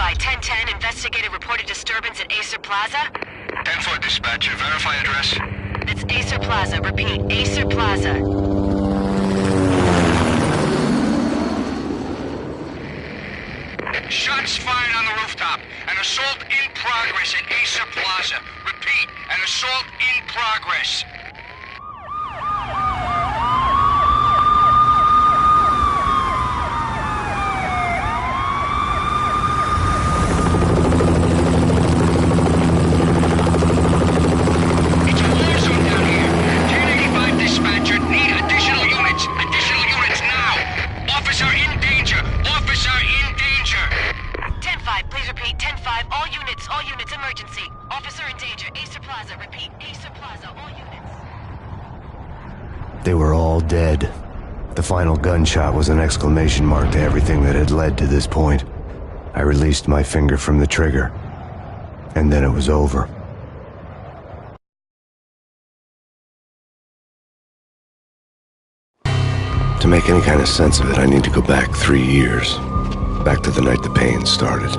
Verify 1010, investigated reported disturbance at Acer Plaza. 10-4 dispatcher, verify address. It's Acer Plaza, repeat, Acer Plaza. Shots fired on the rooftop. An assault in progress at Acer Plaza. Repeat, an assault in progress. It's a war zone down here. 1085 dispatcher, need additional units. Additional units now. Officer in danger. Officer in danger. 10-5, please repeat, 10-5, all units, emergency. Officer in danger, Acer Plaza, repeat, Acer Plaza, all units. They were all dead. The final gunshot was an exclamation mark to everything that had led to this point. I released my finger from the trigger, and then it was over. To make any kind of sense of it, I need to go back 3 years. Back to the night the Payne started.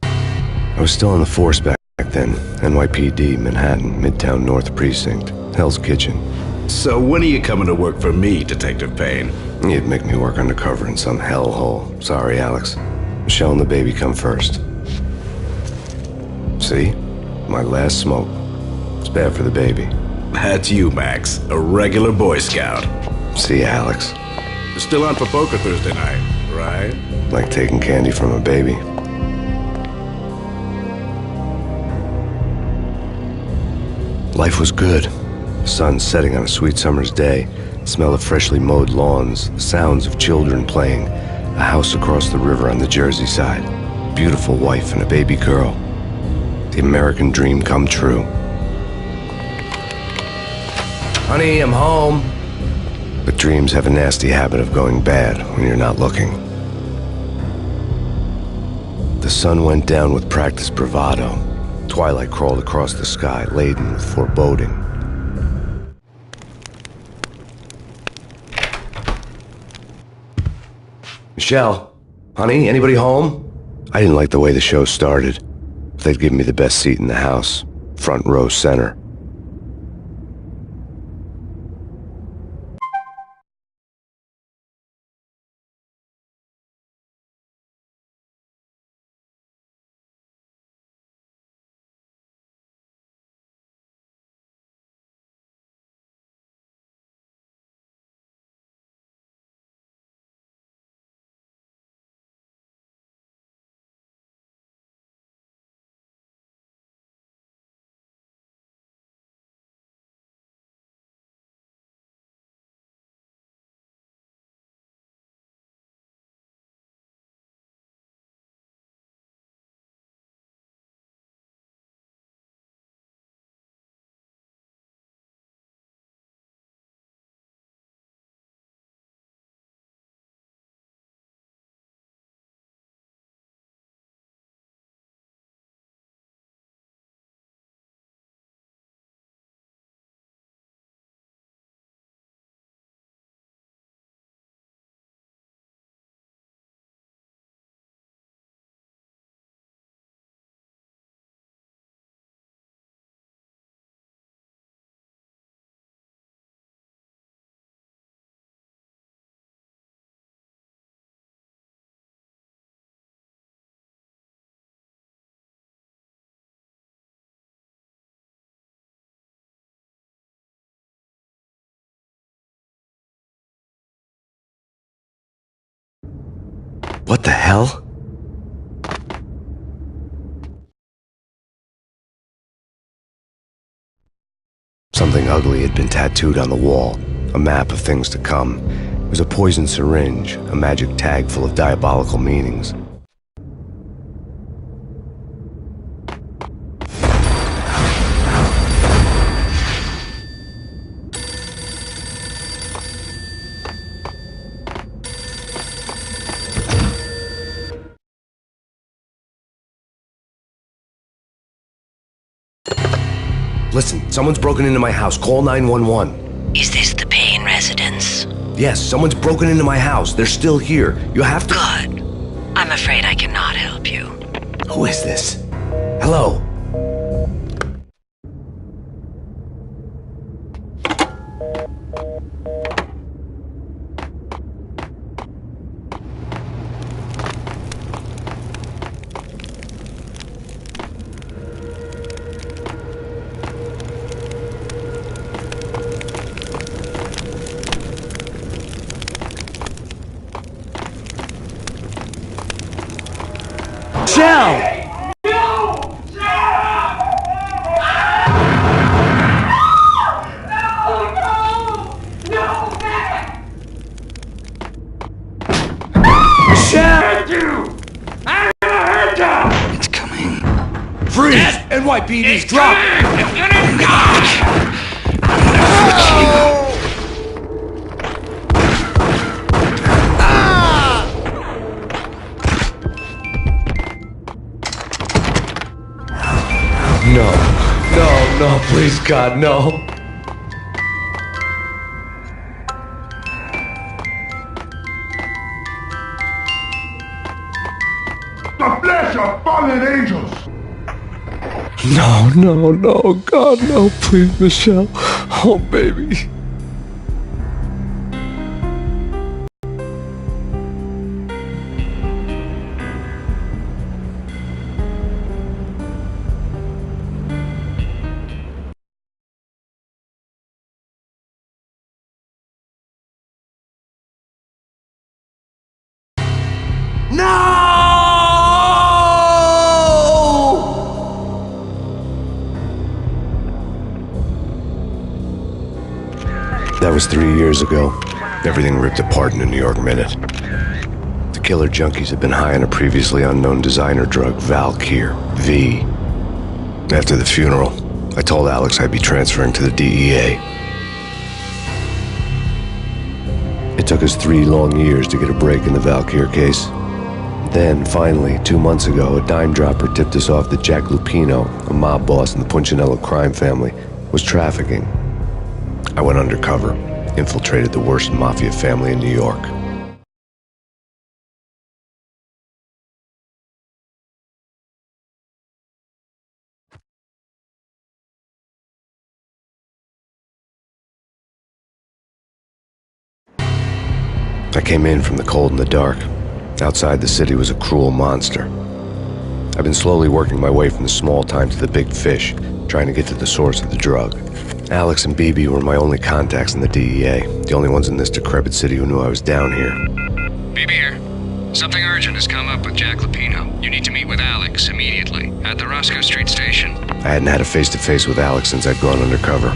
I was still on the force back then. NYPD, Manhattan, Midtown North Precinct, Hell's Kitchen. So when are you coming to work for me, Detective Payne? You'd make me work undercover in some hellhole. Sorry, Alex. Michelle and the baby come first. See? My last smoke. It's bad for the baby. That's you, Max. A regular Boy Scout. See, Alex. You're still on for poker Thursday night, right? Like taking candy from a baby. Life was good. The sun setting on a sweet summer's day. The smell of freshly mowed lawns. The sounds of children playing. A house across the river on the Jersey side. Beautiful wife and a baby girl. The American dream come true. Honey, I'm home. But dreams have a nasty habit of going bad when you're not looking. The sun went down with practiced bravado. Twilight crawled across the sky, laden with foreboding. Michelle, honey, anybody home? I didn't like the way the show started. They'd given me the best seat in the house, front row center. What the hell? Something ugly had been tattooed on the wall, a map of things to come. It was a poison syringe, a magic tag full of diabolical meanings. Listen, someone's broken into my house. Call 911. Is this the Payne residence? Yes, someone's broken into my house. They're still here. You have to... Good. I'm afraid I cannot help you. Who is this? Hello? Michelle! It's coming. Freeze! NYPD's drop! No, please, God, no. The flesh of fallen angels! No, God, no, please, Michelle. Oh, baby. That was 3 years ago. Everything ripped apart in a New York minute. The killer junkies had been high on a previously unknown designer drug, Valkyr, V. After the funeral, I told Alex I'd be transferring to the DEA. It took us 3 long years to get a break in the Valkyr case. Then, finally, 2 months ago, a dime dropper tipped us off that Jack Lupino, a mob boss in the Punchinello crime family, was trafficking. I went undercover, infiltrated the worst mafia family in New York. I came in from the cold and the dark. Outside the city was a cruel monster. I've been slowly working my way from the small time to the big fish, trying to get to the source of the drug. Alex and BB were my only contacts in the DEA, the only ones in this decrepit city who knew I was down here. BB here. Something urgent has come up with Jack Lupino. You need to meet with Alex immediately at the Roscoe Street station. I hadn't had a face-to-face with Alex since I'd gone undercover.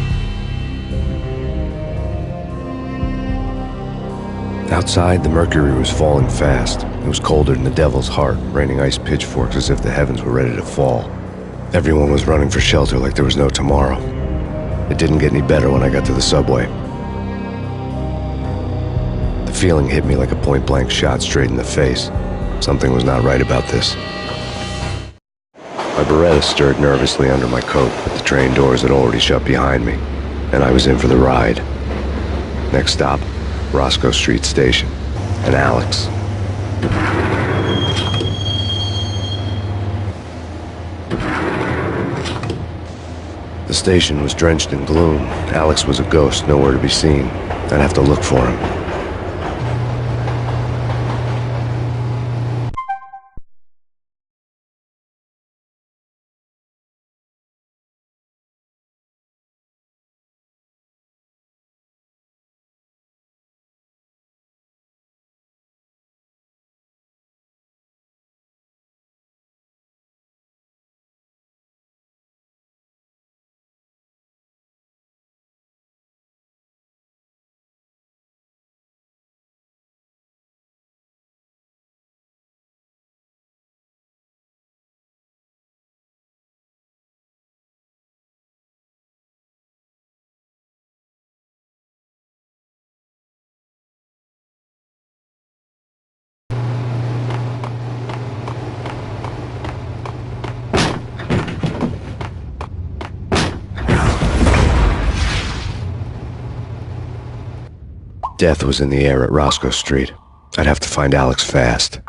Outside, the mercury was falling fast. It was colder than the devil's heart, raining ice pitchforks as if the heavens were ready to fall. Everyone was running for shelter like there was no tomorrow. It didn't get any better when I got to the subway. The feeling hit me like a point-blank shot straight in the face. Something was not right about this. My Beretta stirred nervously under my coat, but the train doors had already shut behind me, and I was in for the ride. Next stop, Roscoe Street Station, and Alex. The station was drenched in gloom. Alex was a ghost, nowhere to be seen. I'd have to look for him. Death was in the air at Roscoe Street. I'd have to find Alex fast.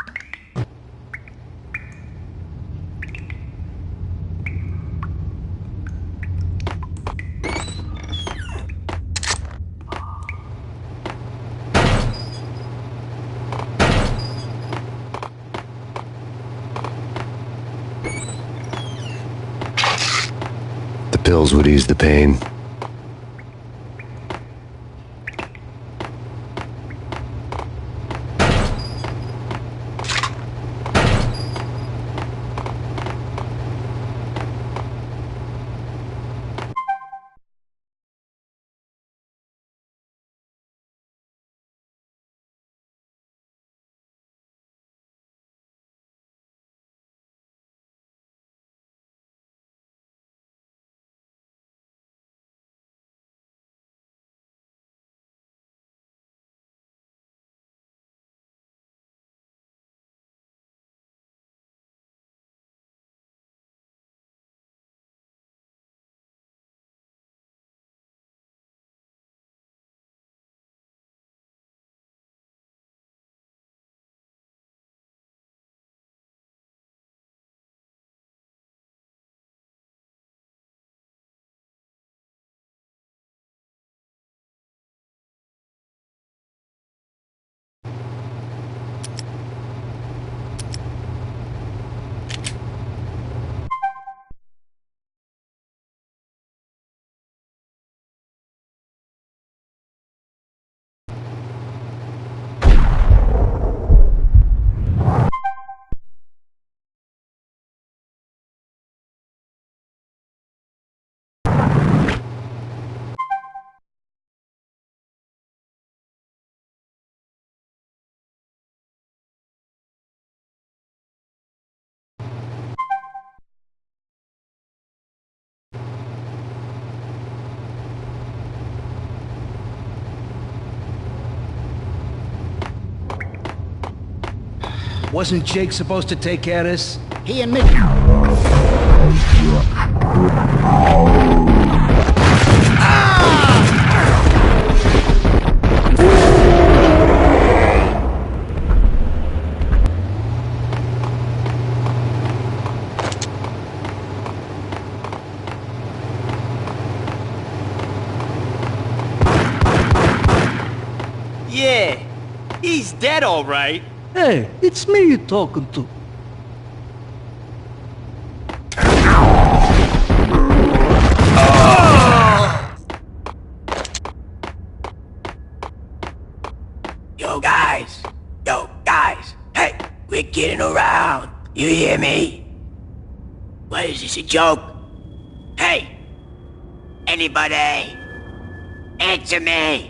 The pills would ease the pain. Wasn't Jake supposed to take care of this? He and me. Yeah, he's dead all right. Hey, it's me you're talking to. Yo guys, hey, we're getting around. You hear me? What is this, a joke? Hey, anybody? Answer me.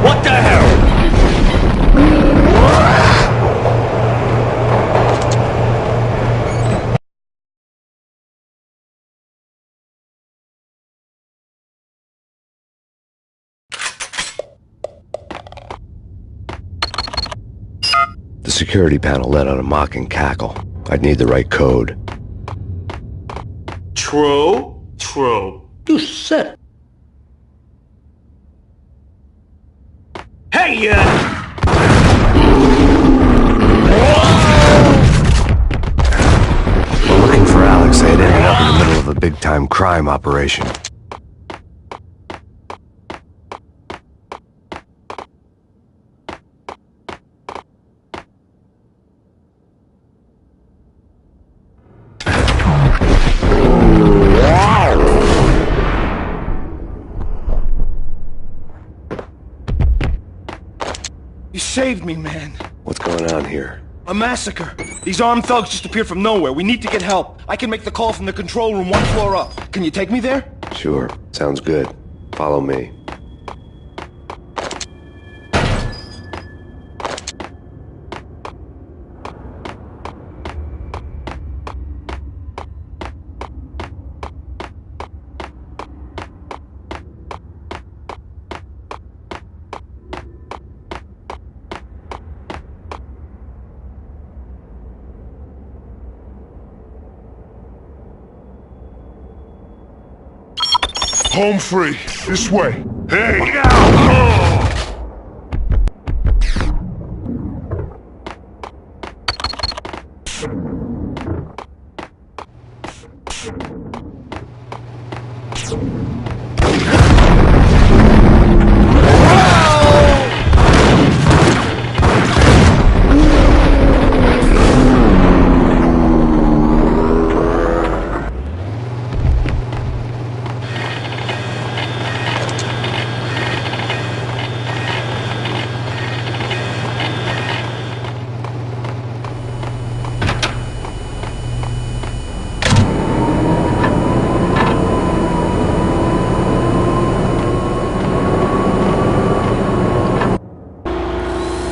What the hell? The security panel let out a mocking cackle. I'd need the right code. True. You said. Hey, While looking for Alex, I had ended up in the middle of a big-time crime operation. You saved me, man. What's going on here? A massacre. These armed thugs just appeared from nowhere. We need to get help. I can make the call from the control room 1 floor up. Can you take me there? Sure, sounds good. Follow me. Home free. This way. Hey! Now!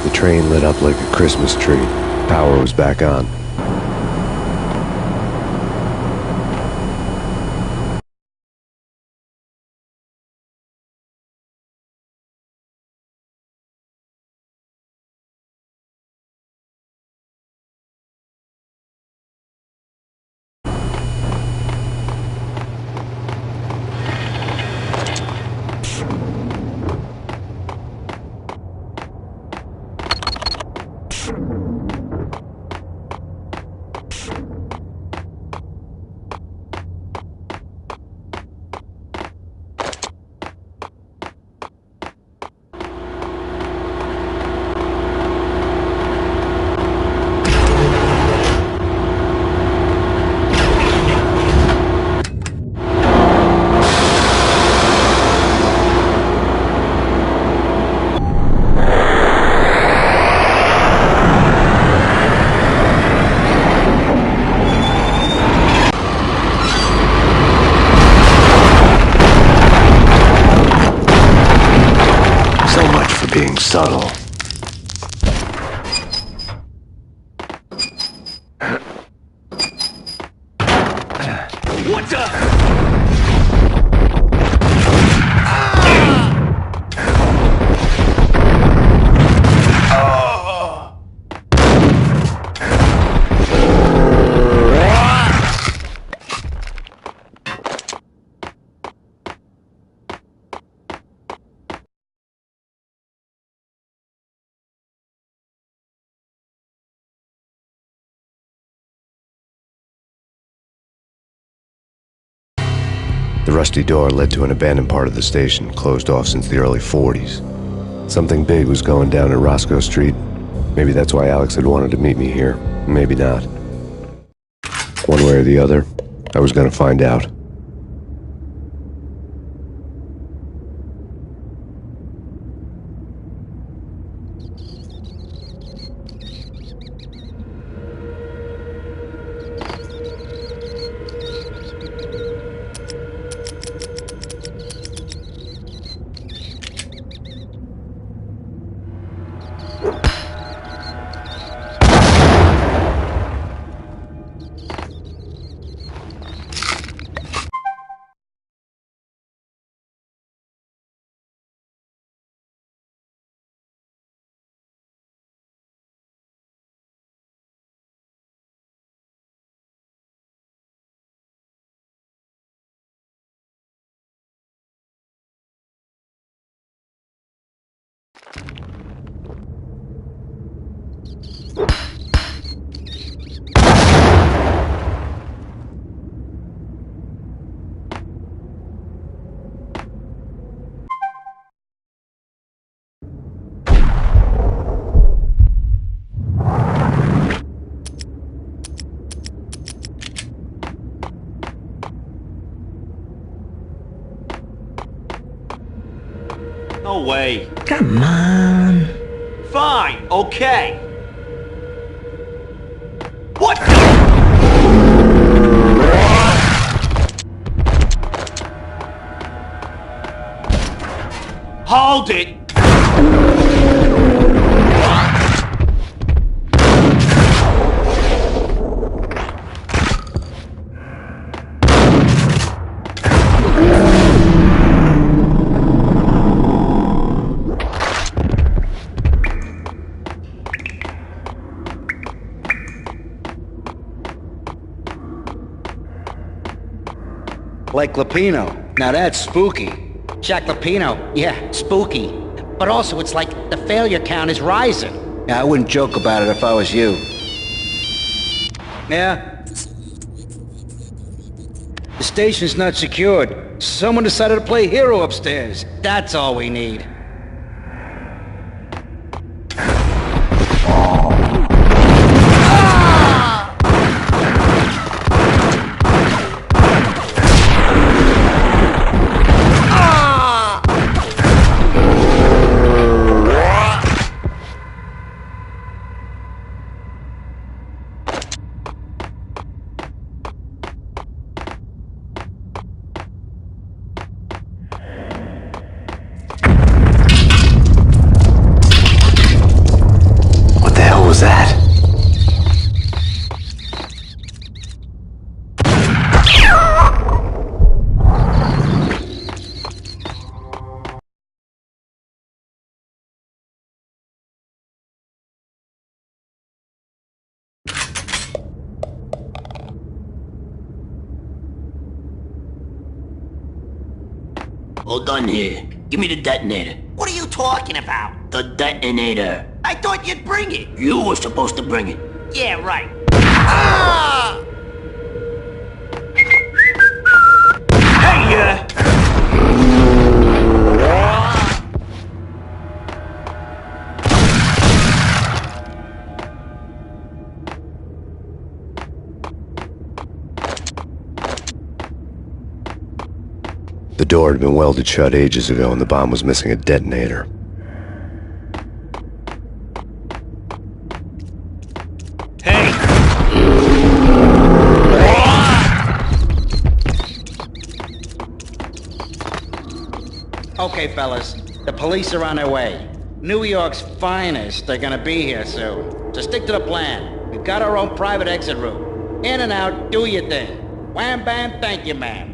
The train lit up like a Christmas tree. Power was back on. Being subtle. What the? The rusty door led to an abandoned part of the station, closed off since the early 40s. Something big was going down at Roscoe Street. Maybe that's why Alex had wanted to meet me here. Maybe not. One way or the other, I was gonna find out. No way. Come on. Fine, okay. What the? Hold it! Like Lapino. Now that's spooky. Jack Lapino, yeah, spooky. But also it's like the failure count is rising. Yeah, I wouldn't joke about it if I was you. Yeah? The station's not secured. Someone decided to play hero upstairs. That's all we need. Hold on here. Give me the detonator. What are you talking about? The detonator. I thought you'd bring it. You were supposed to bring it. Yeah, right. Ah! Hey, The door had been welded shut ages ago and the bomb was missing a detonator. Hey! Okay, fellas. The police are on their way. New York's finest are gonna be here soon. So stick to the plan. We've got our own private exit route. In and out, do your thing. Wham bam, thank you, ma'am.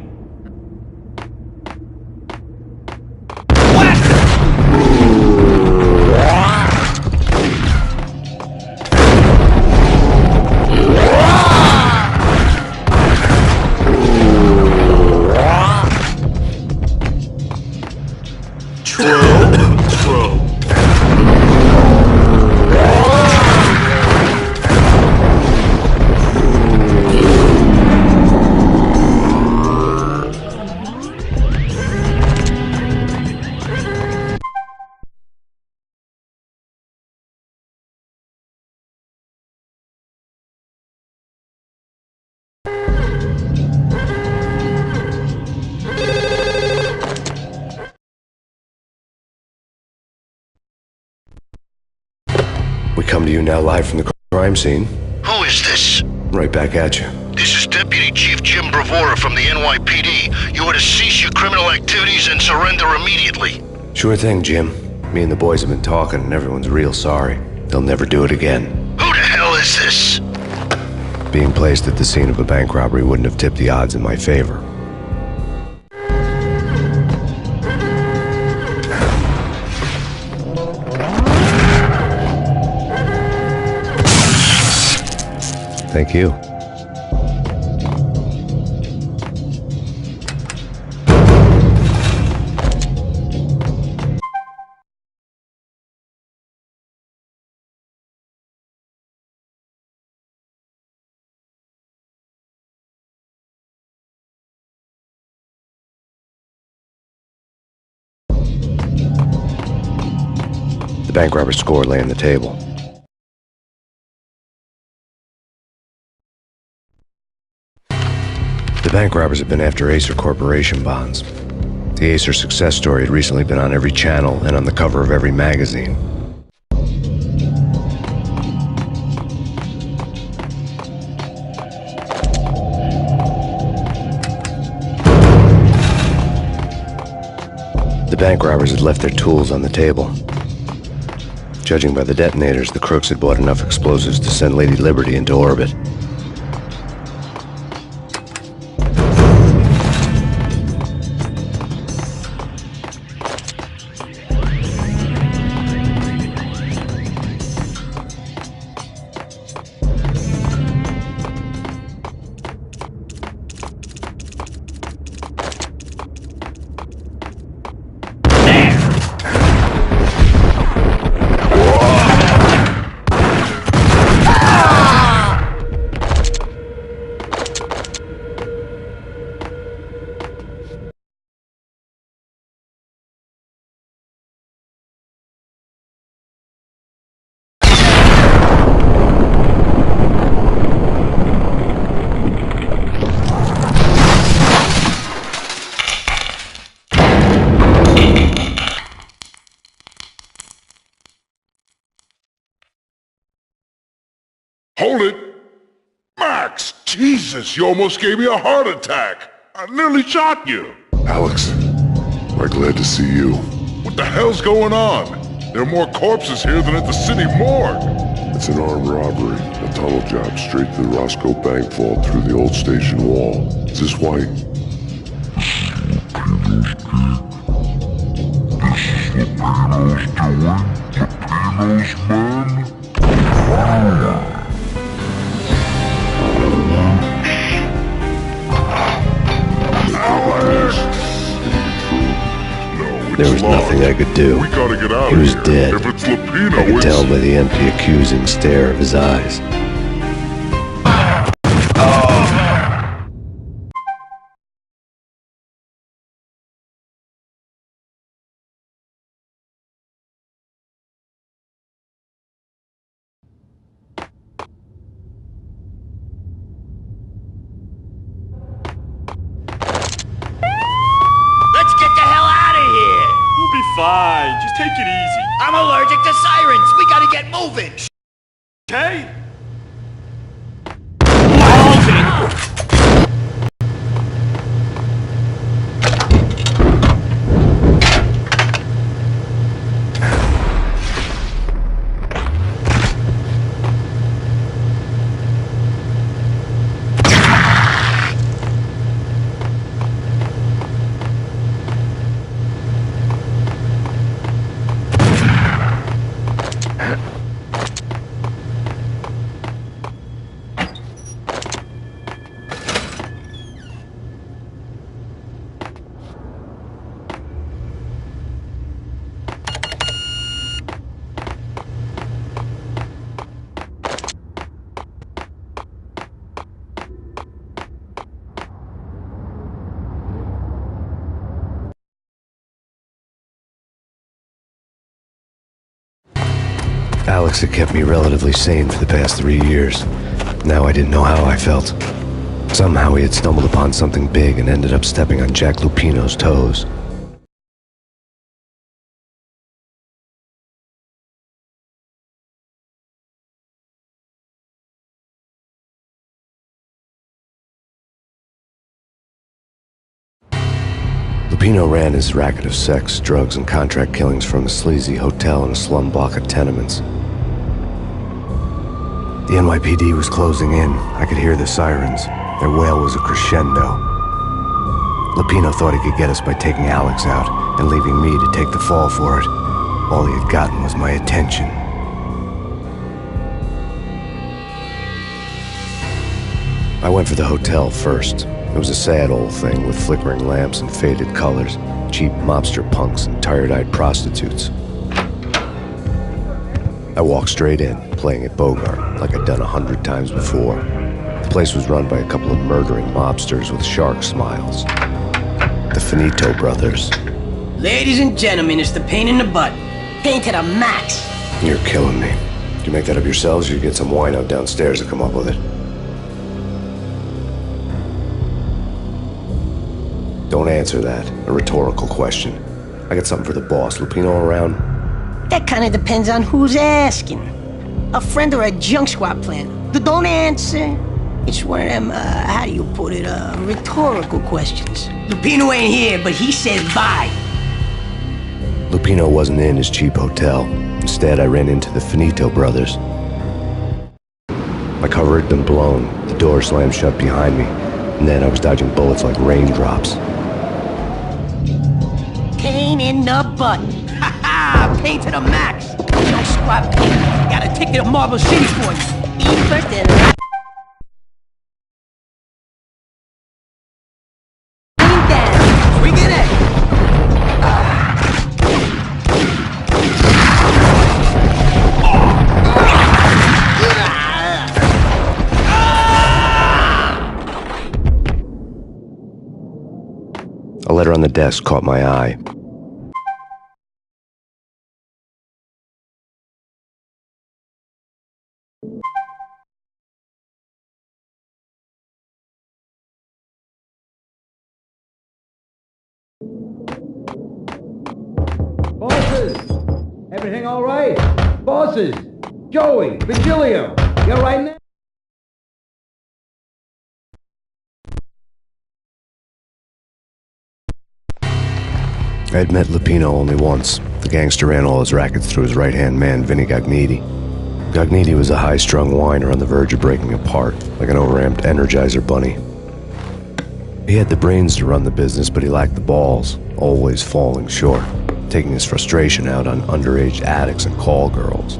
We come to you now live from the crime scene. Who is this? Right back at you. This is Deputy Chief Jim Bravura from the NYPD. You are to cease your criminal activities and surrender immediately. Sure thing, Jim. Me and the boys have been talking and everyone's real sorry. They'll never do it again. Who the hell is this? Being placed at the scene of a bank robbery wouldn't have tipped the odds in my favor. Thank you. The bank robber's score lay on the table. The bank robbers have been after Acer Corporation bonds. The Acer success story had recently been on every channel and on the cover of every magazine. The bank robbers had left their tools on the table. Judging by the detonators, the crooks had bought enough explosives to send Lady Liberty into orbit. Hold it! Max! Jesus, you almost gave me a heart attack! I nearly shot you! Alex, we're glad to see you. What the hell's going on? There are more corpses here than at the city morgue! It's an armed robbery, a tunnel job straight to the Roscoe Bank vault through the old station wall. Is this white? There was nothing I could do. We gotta get out He was of here. dead. If it's Lupino, I could tell by the empty, accusing stare of his eyes. Let's get the hell out of here! We'll be fine. Just take it easy. I'm allergic to sirens. We gotta get moving. Okay? Alex had kept me relatively sane for the past 3 years. Now I didn't know how I felt. Somehow he had stumbled upon something big and ended up stepping on Jack Lupino's toes. Lupino ran his racket of sex, drugs, and contract killings from a sleazy hotel in a slum block of tenements. The NYPD was closing in. I could hear the sirens. Their wail was a crescendo. Lupino thought he could get us by taking Alex out and leaving me to take the fall for it. All he had gotten was my attention. I went for the hotel first. It was a sad old thing with flickering lamps and faded colors, cheap mobster punks and tired-eyed prostitutes. I walked straight in, playing at Bogart, like I'd done 100 times before. The place was run by a couple of murdering mobsters with shark smiles. The Finito brothers. Ladies and gentlemen, it's the Payne in the butt. Payne to the max. You're killing me. Did you make that up yourselves, or you get some wino downstairs to come up with it? Don't answer that. A rhetorical question. I got something for the boss. Lupino around? That kind of depends on who's asking. A friend or a junk squad plan. Don't answer. It's one of them, how do you put it, rhetorical questions. Lupino ain't here, but he said bye. Lupino wasn't in his cheap hotel. Instead, I ran into the Finito brothers. My cover had been blown. The door slammed shut behind me. And then I was dodging bullets like raindrops. Payne in the butt. Ha ha! Payne to the max. Junk squad Payne. Got a ticket to Marble City for you. Eat first and down. Bring it in. A letter on the desk caught my eye. Bosses! Everything all right? Bosses! Joey! Vigilio! You all right now? I had met Lupino only once. The gangster ran all his rackets through his right-hand man, Vinny Gagniti. Gagniti was a high-strung whiner on the verge of breaking apart, like an overamped Energizer bunny. He had the brains to run the business, but he lacked the balls, always falling short, taking his frustration out on underage addicts and call girls.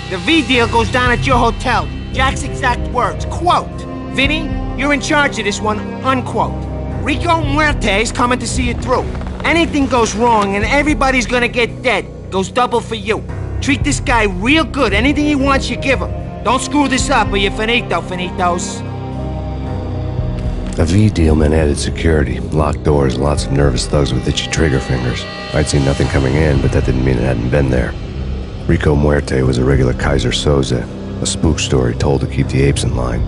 The V deal goes down at your hotel. Jack's exact words, quote, "Vinny, you're in charge of this one," unquote. Rico Muerte's coming to see it through. Anything goes wrong and everybody's gonna get dead. Goes double for you. Treat this guy real good. Anything he wants, you give him. Don't screw this up or you're finito, finitos. A V deal meant added security, locked doors, and lots of nervous thugs with itchy trigger fingers. I'd seen nothing coming in, but that didn't mean it hadn't been there. Rico Muerte was a regular Kaiser Soze, a spook story told to keep the apes in line.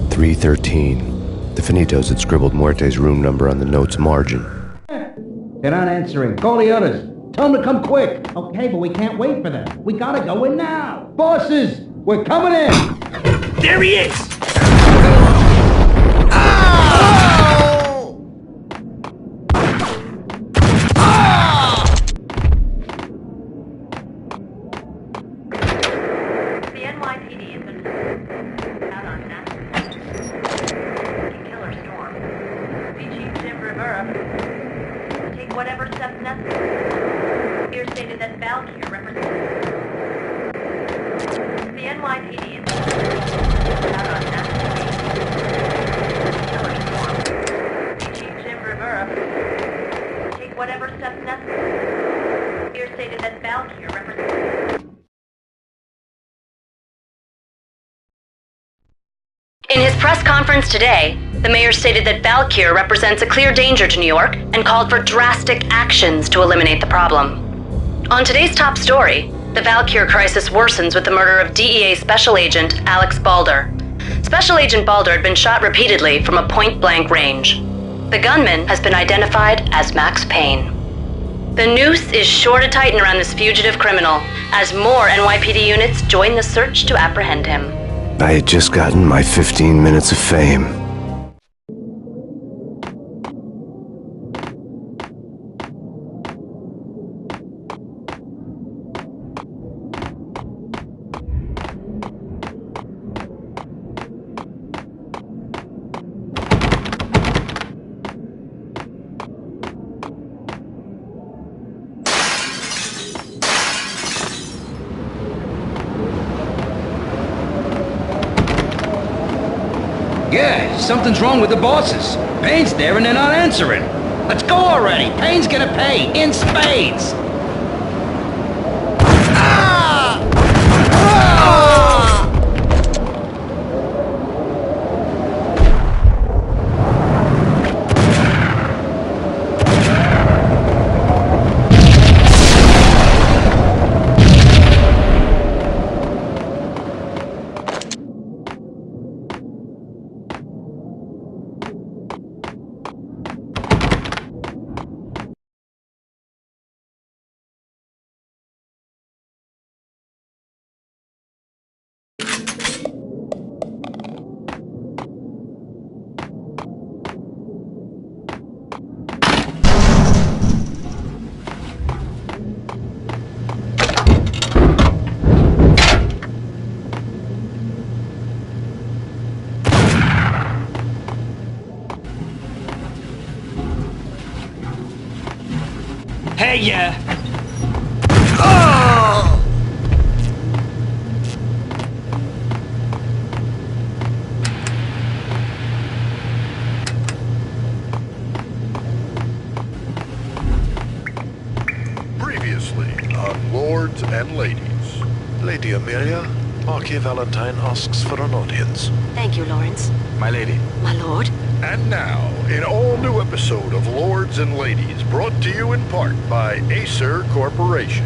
313. The Finitos had scribbled Muerte's room number on the note's margin. They're not answering. Call the others. Tell them to come quick. Okay, but we can't wait for them. We gotta go in now. Bosses, we're coming in. There he is! The NYPD has been out on that killer storm. Chief Jim Rivera take whatever steps necessary. Here stated that Valkyr represents the NYPD is out on that killer storm. Chief Jim Rivera take whatever steps necessary. Here stated that Valkyr represents. In his press conference today, the mayor stated that Valkyr represents a clear danger to New York and called for drastic actions to eliminate the problem. On today's top story, the Valkyr crisis worsens with the murder of DEA Special Agent Alex Balder. Special Agent Balder had been shot repeatedly from a point-blank range. The gunman has been identified as Max Payne. The noose is sure to tighten around this fugitive criminal as more NYPD units join the search to apprehend him. I had just gotten my 15 minutes of fame. Yeah, something's wrong with the bosses. Payne's there and they're not answering. Let's go already. Payne's gonna pay in spades. Hey, yeah. Previously on Lords and Ladies. Lady Amelia, Marquis Valentine asks for an audience. Thank you, Lawrence. My lady. My lord. And now, an all-new episode of Lords and Ladies, brought to you in part by Acer Corporation.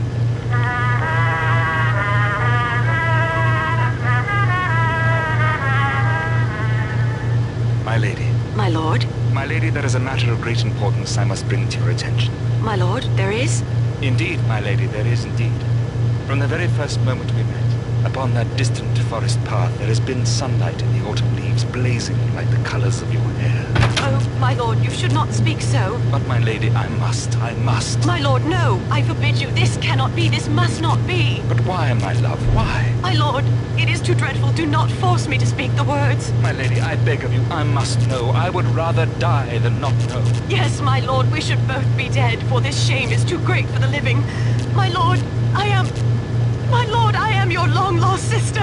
My lady. My lord. My lady, there is a matter of great importance I must bring to your attention. My lord, there is? Indeed, my lady, there is indeed. From the very first moment we met, Upon that distant forest path, there has been sunlight in the autumn leaves blazing like the colors of your hair. Oh, my lord, you should not speak so. But, my lady, I must. My lord, no. I forbid you. This cannot be. This must not be. But why, my love, why? My lord, it is too dreadful. Do not force me to speak the words. My lady, I beg of you, I must know. I would rather die than not know. Yes, my lord, we should both be dead, for this shame is too great for the living. My lord, I am your long-lost sister.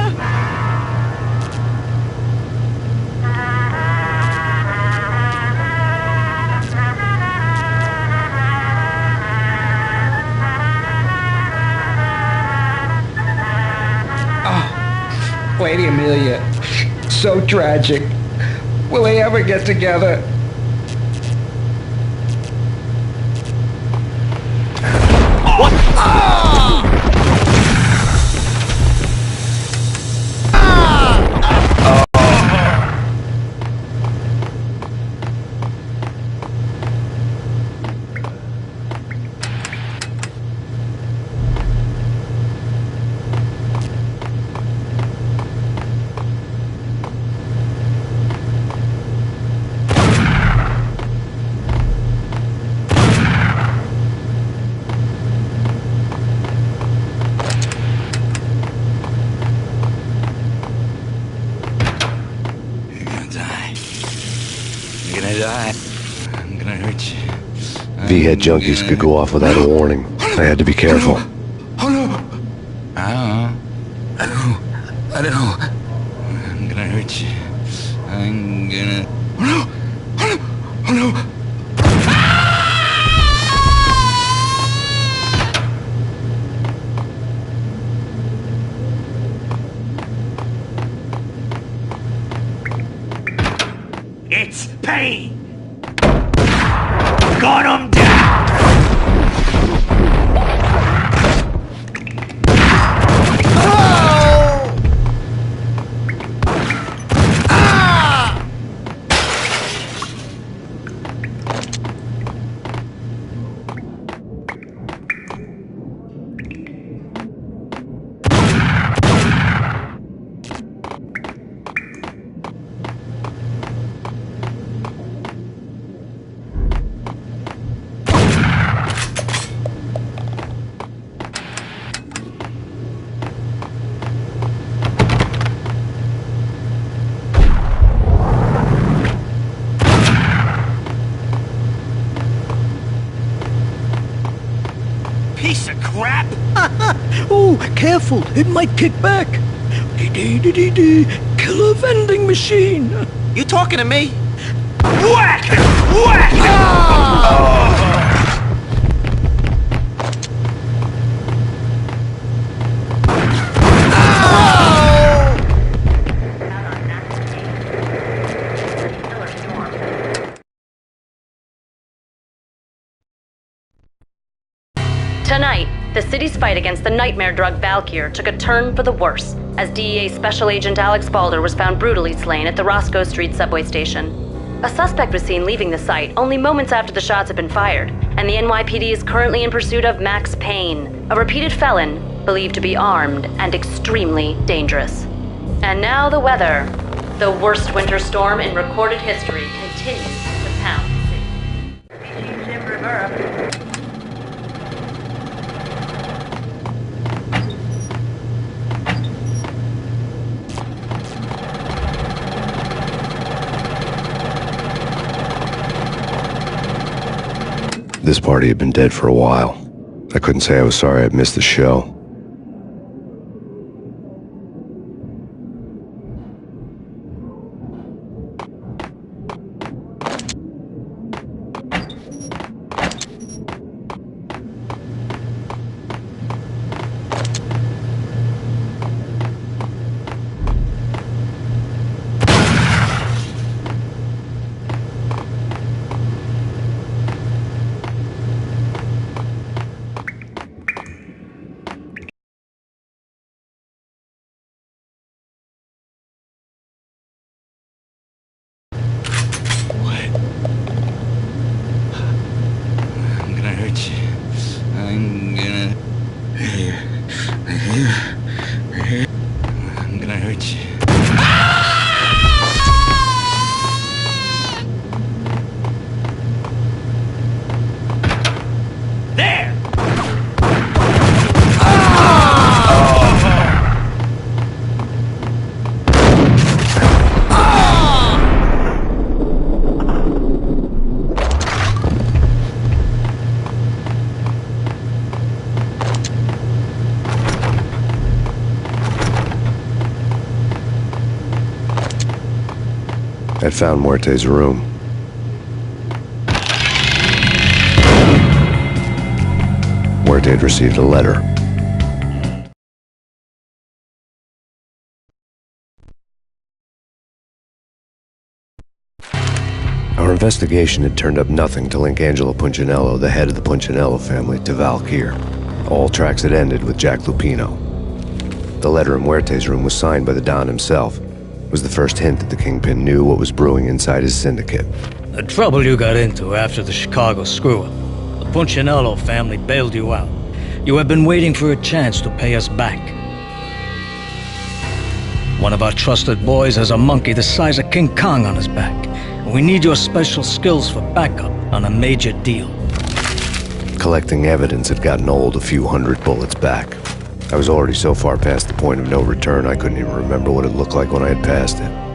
Oh, Lady Amelia, so tragic. Will they ever get together? What? I'm gonna hurt you. V-head junkies could go off without a warning. I had to be careful. Oh no! I know. I'm gonna hurt you. I'm gonna... Oh no! It's Payne! Gun him down! Oh! Ah! Piece of crap! Oh, careful, it might kick back. Killer vending machine. You talking to me? Whack! Whack! Tonight, the city's fight against the nightmare drug Valkyr took a turn for the worse as DEA Special Agent Alex Balder was found brutally slain at the Roscoe Street subway station. A suspect was seen leaving the site only moments after the shots had been fired, and the NYPD is currently in pursuit of Max Payne, a repeated felon believed to be armed and extremely dangerous. And now the weather. The worst winter storm in recorded history continues to pound the city. This party had been dead for a while. I couldn't say I was sorry I'd missed the show. I'd found Muerte's room. Muerte had received a letter. Our investigation had turned up nothing to link Angelo Punchinello, the head of the Punchinello family, to Valkyr. All tracks had ended with Jack Lupino. The letter in Muerte's room was signed by the Don himself. It was the first hint that the Kingpin knew what was brewing inside his syndicate. The trouble you got into after the Chicago screw-up. The Punchinello family bailed you out. You have been waiting for a chance to pay us back. One of our trusted boys has a monkey the size of King Kong on his back. We need your special skills for backup on a major deal. Collecting evidence had gotten old a few hundred bullets back. I was already so far past the point of no return I couldn't even remember what it looked like when I had passed it.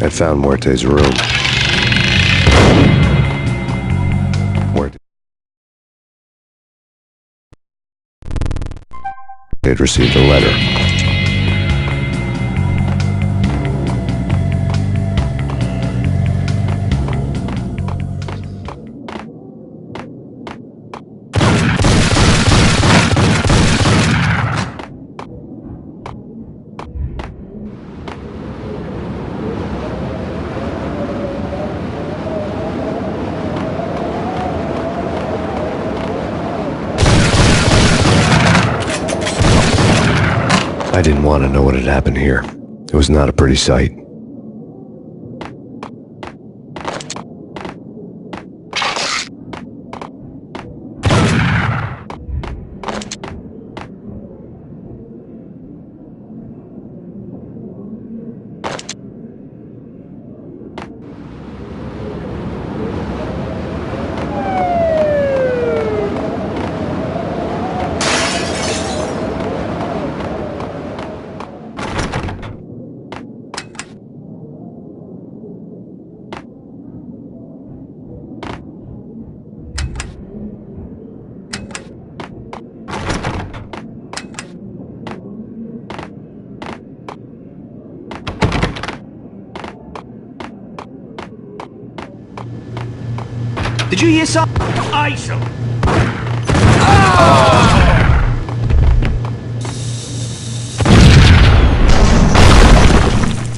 I'd found Muerte's room. Muerte had received a letter. I didn't want to know what had happened here. It was not a pretty sight. Did you hear something? Ice him!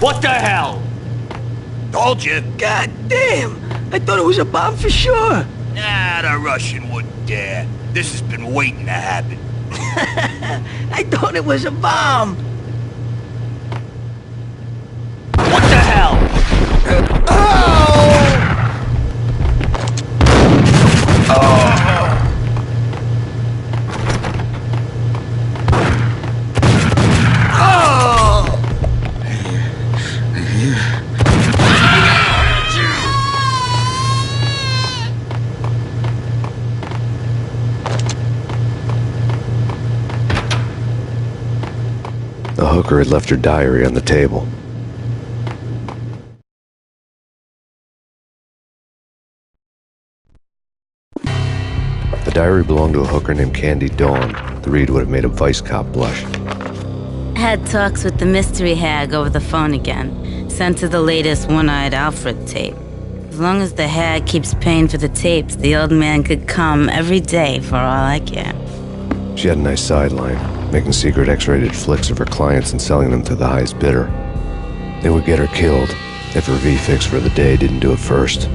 What the hell? Told you. God damn! I thought it was a bomb for sure. Nah, the Russian wouldn't dare. This has been waiting to happen. I thought it was a bomb. What the hell? The hooker had left her diary on the table. The diary belonged to a hooker named Candy Dawn. The read would have made a vice cop blush. Had talks with the mystery hag over the phone again. Sent her the latest One-Eyed Alfred tape. As long as the hag keeps paying for the tapes, the old man could come every day for all I care. She had a nice sideline, making secret X-rated flicks of her clients and selling them to the highest bidder. They would get her killed if her V-fix for the day didn't do it first.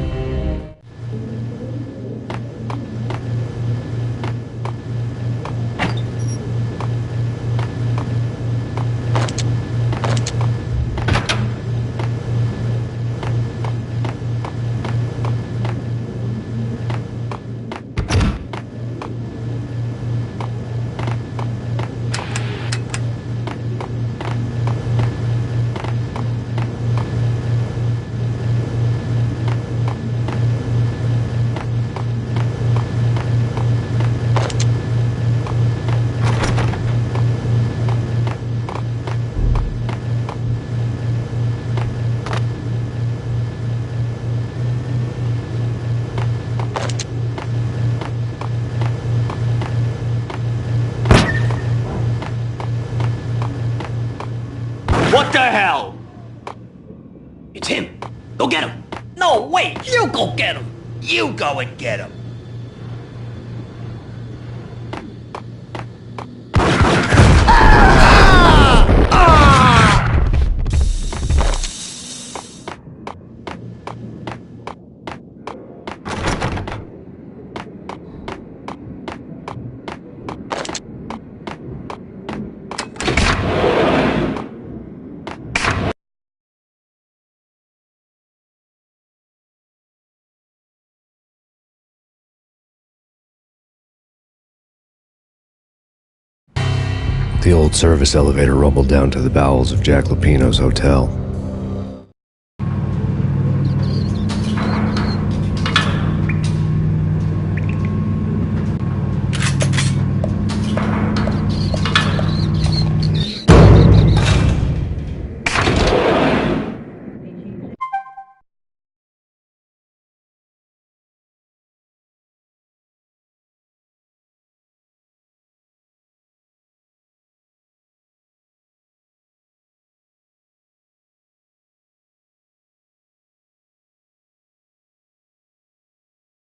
What the hell? It's him. Go get him. No, wait. You go get him. You go and get him. The old service elevator rumbled down to the bowels of Jack Lupino's hotel.